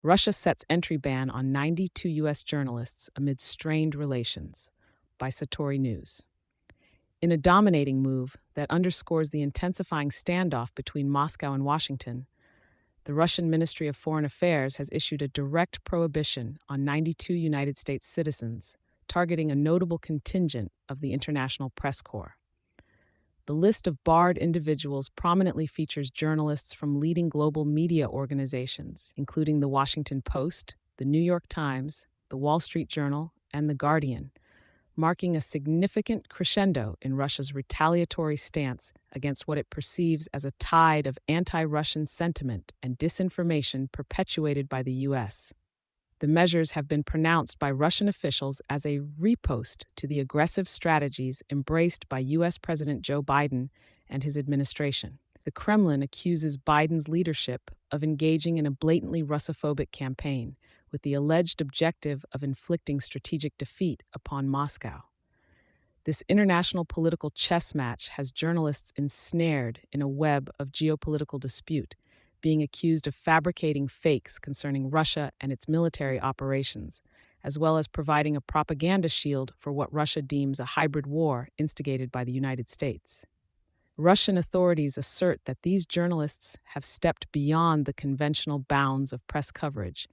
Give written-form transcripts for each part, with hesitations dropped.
Russia sets entry ban on 92 U.S. journalists amid strained relations, by Satori News. In a dominating move that underscores the intensifying standoff between Moscow and Washington, the Russian Ministry of Foreign Affairs has issued a direct prohibition on 92 United States citizens, targeting a notable contingent of the International Press Corps. The list of barred individuals prominently features journalists from leading global media organizations, including The Washington Post, The New York Times, The Wall Street Journal, and The Guardian, marking a significant crescendo in Russia's retaliatory stance against what it perceives as a tide of anti-Russian sentiment and disinformation perpetuated by the U.S. The measures have been pronounced by Russian officials as a riposte to the aggressive strategies embraced by U.S. President Joe Biden and his administration. The Kremlin accuses Biden's leadership of engaging in a blatantly Russophobic campaign, with the alleged objective of inflicting strategic defeat upon Moscow. This international political chess match has journalists ensnared in a web of geopolitical dispute, being accused of fabricating fakes concerning Russia and its military operations, as well as providing a propaganda shield for what Russia deems a hybrid war instigated by the United States. Russian authorities assert that these journalists have stepped beyond the conventional bounds of press coverage,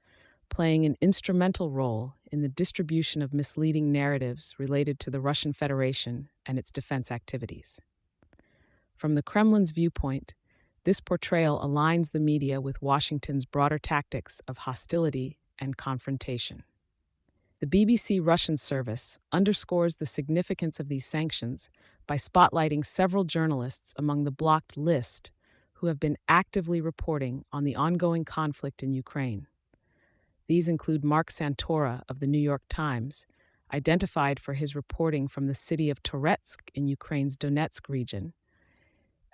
playing an instrumental role in the distribution of misleading narratives related to the Russian Federation and its defense activities. From the Kremlin's viewpoint, this portrayal aligns the media with Washington's broader tactics of hostility and confrontation. The BBC Russian service underscores the significance of these sanctions by spotlighting several journalists among the blocked list who have been actively reporting on the ongoing conflict in Ukraine. These include Mark Santora of the New York Times, identified for his reporting from the city of Toretsk in Ukraine's Donetsk region,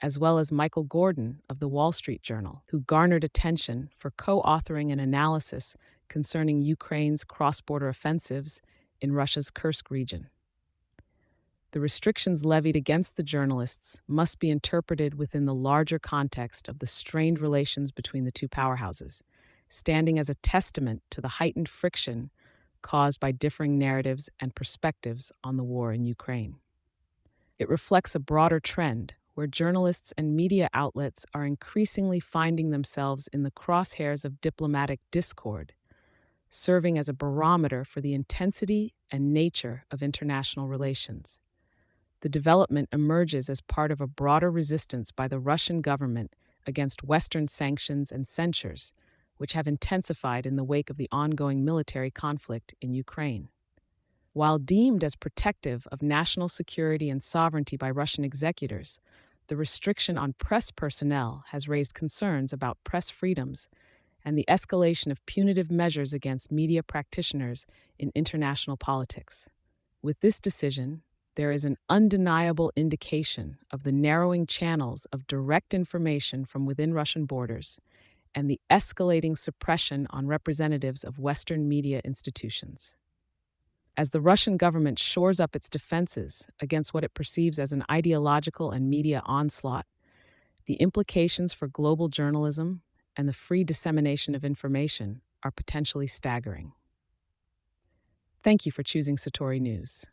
as well as Michael Gordon of the Wall Street Journal, who garnered attention for co-authoring an analysis concerning Ukraine's cross-border offensives in Russia's Kursk region. The restrictions levied against the journalists must be interpreted within the larger context of the strained relations between the two powerhouses, standing as a testament to the heightened friction caused by differing narratives and perspectives on the war in Ukraine. It reflects a broader trend where journalists and media outlets are increasingly finding themselves in the crosshairs of diplomatic discord, serving as a barometer for the intensity and nature of international relations. The development emerges as part of a broader resistance by the Russian government against Western sanctions and censures, which have intensified in the wake of the ongoing military conflict in Ukraine. While deemed as protective of national security and sovereignty by Russian executors, the restriction on press personnel has raised concerns about press freedoms and the escalation of punitive measures against media practitioners in international politics. With this decision, there is an undeniable indication of the narrowing channels of direct information from within Russian borders and the escalating suppression on representatives of Western media institutions. As the Russian government shores up its defenses against what it perceives as an ideological and media onslaught, the implications for global journalism and the free dissemination of information are potentially staggering. Thank you for choosing Satori News.